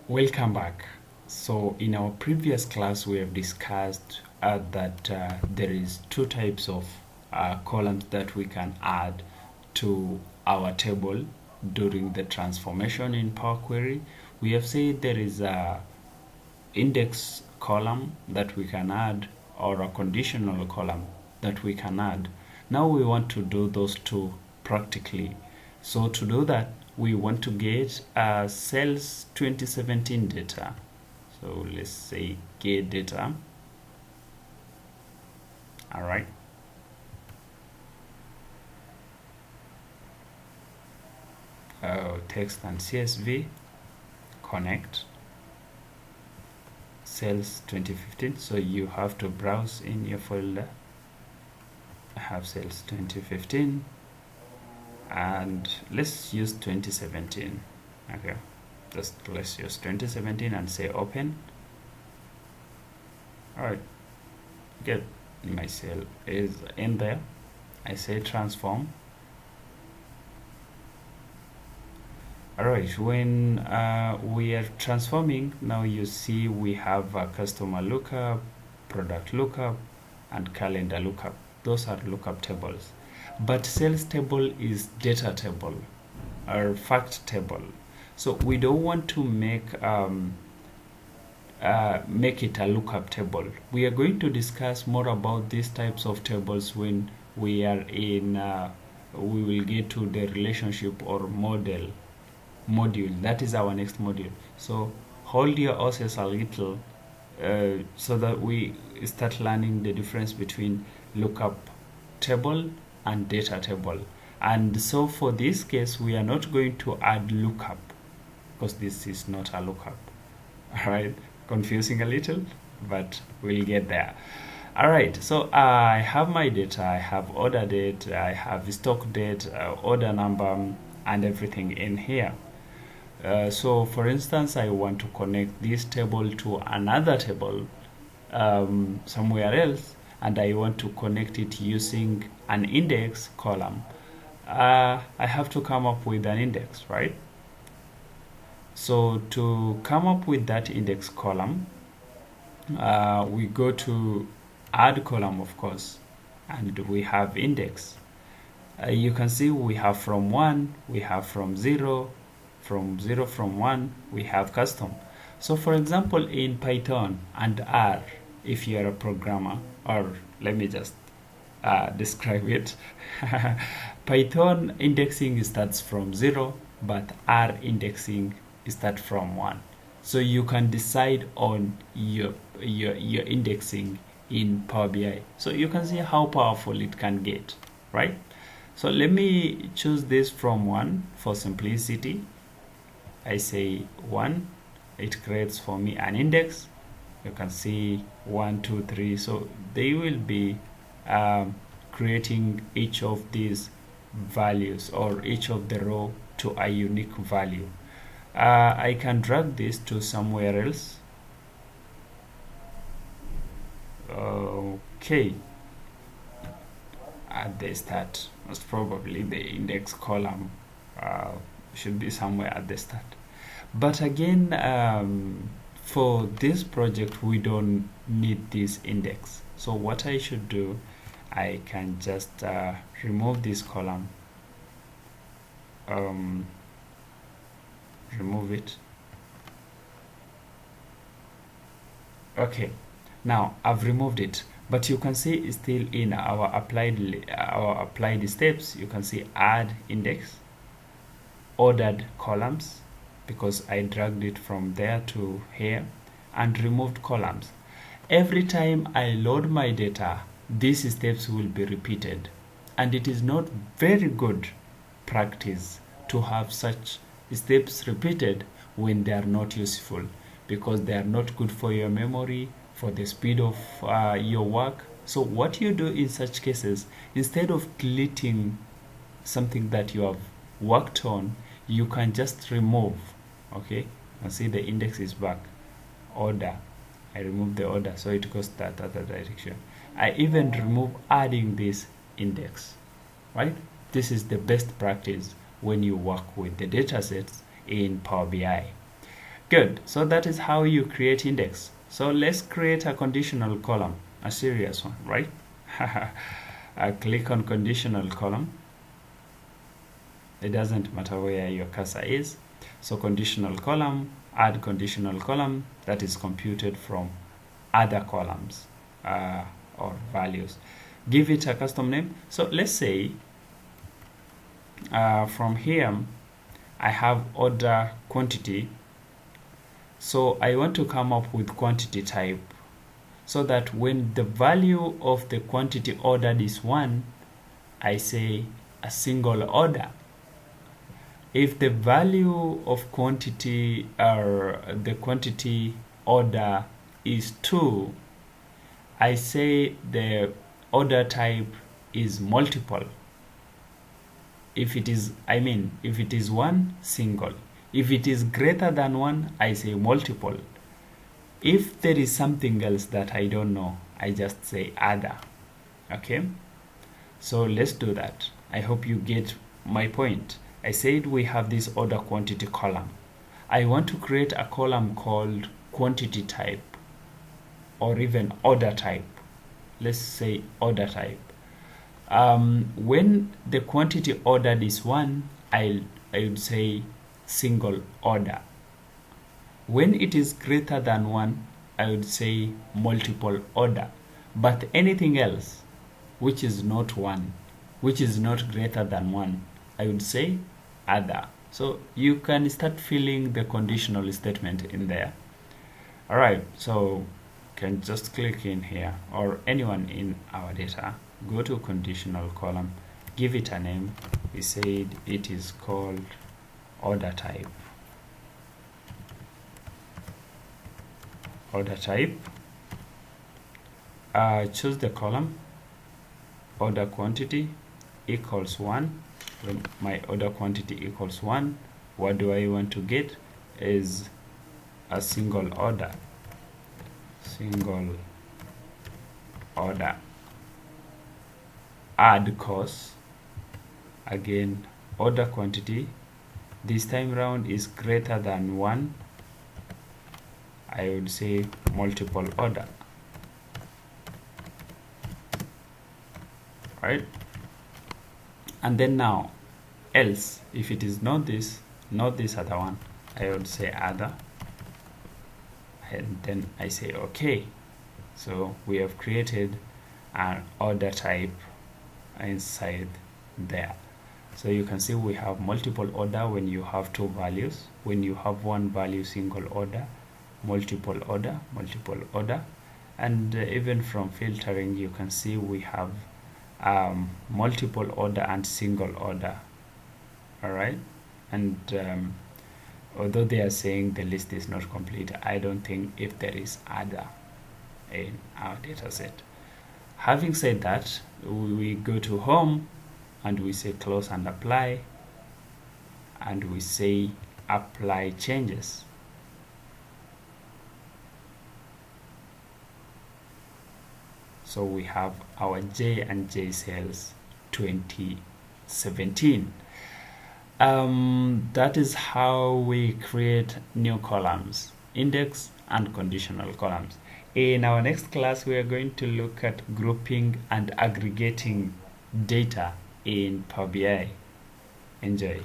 Welcome back. So in our previous class we have discussed that there is two types of columns that we can add to our table during the transformation in Power Query. We have said there is a index column that we can add or a conditional column that we can add. Now we want to do those two practically. So to do that, we want to get sales 2017 data. So let's say get data. All right. Text and CSV, connect, sales 2015. So you have to browse in your folder. I have sales 2015 and let's use 2017. Okay, let's use 2017 and say open. All right, get my cell is in there. I say transform. Alright, when we are transforming, now you see we have a customer lookup, product lookup, and calendar lookup. Those are lookup tables. But sales table is data table or fact table. So we don't want to make it a lookup table. We are going to discuss more about these types of tables when we are in, we will get to the relationship or module. That is our next module. So hold your horses a little so that we start learning the difference between lookup table and data table. And so for this case we are not going to add lookup because this is not a lookup. All right, confusing a little, but we'll get there. All right, so I have my data. I have order date, I have stock date, order number, and everything in here. So for instance, I want to connect this table to another table somewhere else, and I want to connect it using an index column. I have to come up with an index, right? So to come up with that index column, we go to add column, of course, and we have index. You can see we have from 1, we have from 0, from 1 we have custom. So for example, in Python and R, if you are a programmer, or let me just describe it. Python indexing starts from 0, but R indexing starts from 1. So you can decide on your indexing in Power BI. So you can see how powerful it can get, right? So let me choose this from 1 for simplicity. I say 1, it creates for me an index. You can see 1, 2, 3. So they will be creating each of these values or each of the row to a unique value. I can drag this to somewhere else. Okay, at the start, most probably the index column should be somewhere at the start. But again, for this project we don't need this index. So what I should do, I can just remove this column, remove it. Okay, now I've removed it, but you can see it's still in our applied steps. You can see add index, ordered columns, because I dragged it from there to here, and removed columns. Every time I load my data, these steps will be repeated, and it is not very good practice to have such steps repeated when they are not useful, because they are not good for your memory, for the speed of your work. So what you do in such cases, instead of deleting something that you have worked on, you can just remove. Okay, and see the index is back. Order, I remove the order, so it goes that other direction. I even remove adding this index, right? This is the best practice when you work with the data sets in Power BI. Good. So that is how you create index. So let's create a conditional column, a serious one, right? I click on conditional column. It doesn't matter where your cursor is. So conditional column, add conditional column that is computed from other columns or values. Give it a custom name. So let's say from here I have order quantity. So I want to come up with quantity type, so that when the value of the quantity ordered is 1, I say a single order. If the value of quantity or the quantity order is 2, I say the order type is multiple. If it is, if it is 1, single. If it is greater than 1, I say multiple. If there is something else that I don't know, I just say other. Okay? So let's do that. I hope you get my point. I said we have this order quantity column. I want to create a column called quantity type, or even order type. Let's say order type. When the quantity ordered is 1, I would say single order. When it is greater than 1, I would say multiple order. But anything else which is not 1, which is not greater than 1, I would say other. So you can start filling the conditional statement in there. Alright, so you can just click in here, or anyone in our data, go to conditional column, give it a name. We said it is called order type. Order type. Choose the column. Order quantity equals 1. When my order quantity equals 1, what do I want to get is a single order. Single order. Add cost. Again, order quantity this time round is greater than 1. I would say multiple order. Right? And then now, else, if it is not this other one, I would say other. And then I say okay. So we have created an order type inside there. So you can see we have multiple order when you have 2 values. When you have 1 value, single order, multiple order, multiple order. And even from filtering, you can see we have multiple order and single order. Alright, and although they are saying the list is not complete, I don't think if there is other in our data set. Having said that, we go to home and we say close and apply, and we say apply changes. So we have our J and J cells 2017. That is how we create new columns, index and conditional columns. In our next class, we are going to look at grouping and aggregating data in Power BI. Enjoy.